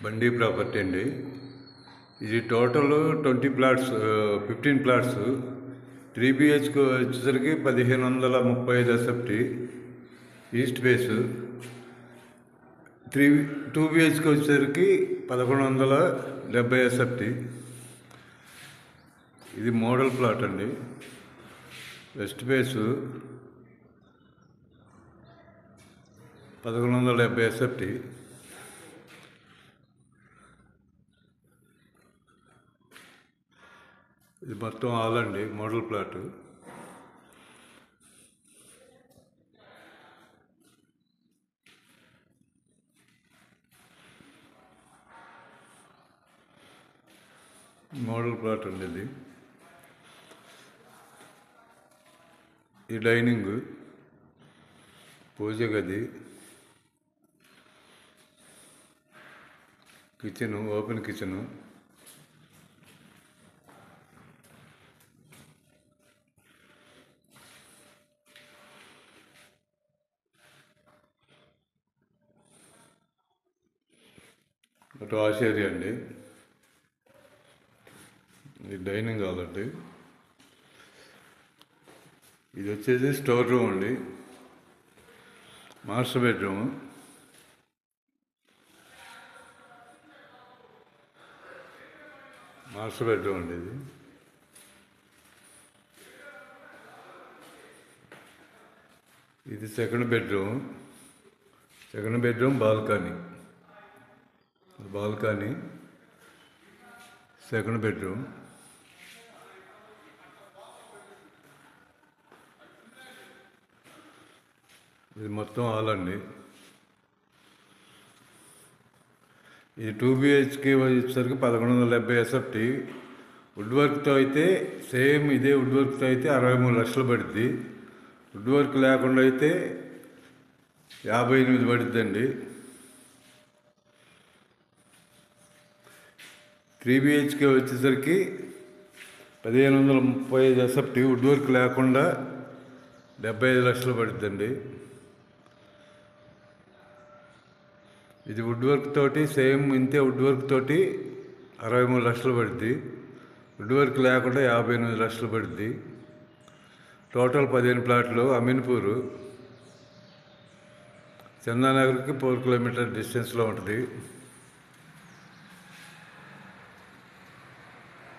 బండి ప్రాపర్టీ అండి. ఇది టోటల్ 20 ప్లాట్స్, 15 ప్లాట్స్. 3 BHK వచ్చేసరికి 1535 SFT ఈస్ట్ ఫేస్. 2 BHK వచ్చేసరికి 1170 SFT. ఇది మోడల్ ప్లాట్ అండి. West face 1170 SFT. ఇది మొత్తం హాల్ అండి, మోడల్ ప్లాట్. మోడల్ ప్లాట్ అండి ఇది. ఈ డైనింగ్, పూజ గది, కిచెను, ఓపెన్ కిచెను, అటు వాష్ ఏరియా అండి. ఇది డైనింగ్ హాల్ అండి. ఇది వచ్చేసి స్టోర్ రూమ్ అండి, మాస్టర్ బెడ్రూమ్. మాస్టర్ బెడ్రూమ్ అండి ఇది. ఇది second bedroom. Balcony second bedroom. ఇది మొత్తం హాల్ అండి. ఇది 2 BHK వచ్చేసరికి 1170 SFT. వుడ్ వర్క్తో అయితే సేమ్ ఇదే వుడ్ వర్క్తో అయితే 63 లక్షలు పడుద్ది. వుడ్ వర్క్ లేకుండా అయితే 58 పడుద్దండి. 3 BHK వచ్చేసరికి 1535 SFT. వుడ్ వర్క్ లేకుండా 75 లక్షలు పడుద్దండి. ఇది వుడ్ వర్క్ తోటి సేమ్ ఇంతే వుడ్ వర్క్ తోటి 63 లక్షలు పడుద్ది. వుడ్ వర్క్ లేకుండా 58 లక్షలు పడుద్ది. టోటల్ 15 ప్లాట్లు. అమీన్పూర్, చందానగర్కి 4 కిలోమీటర్ డిస్టెన్స్లో ఉంటుంది.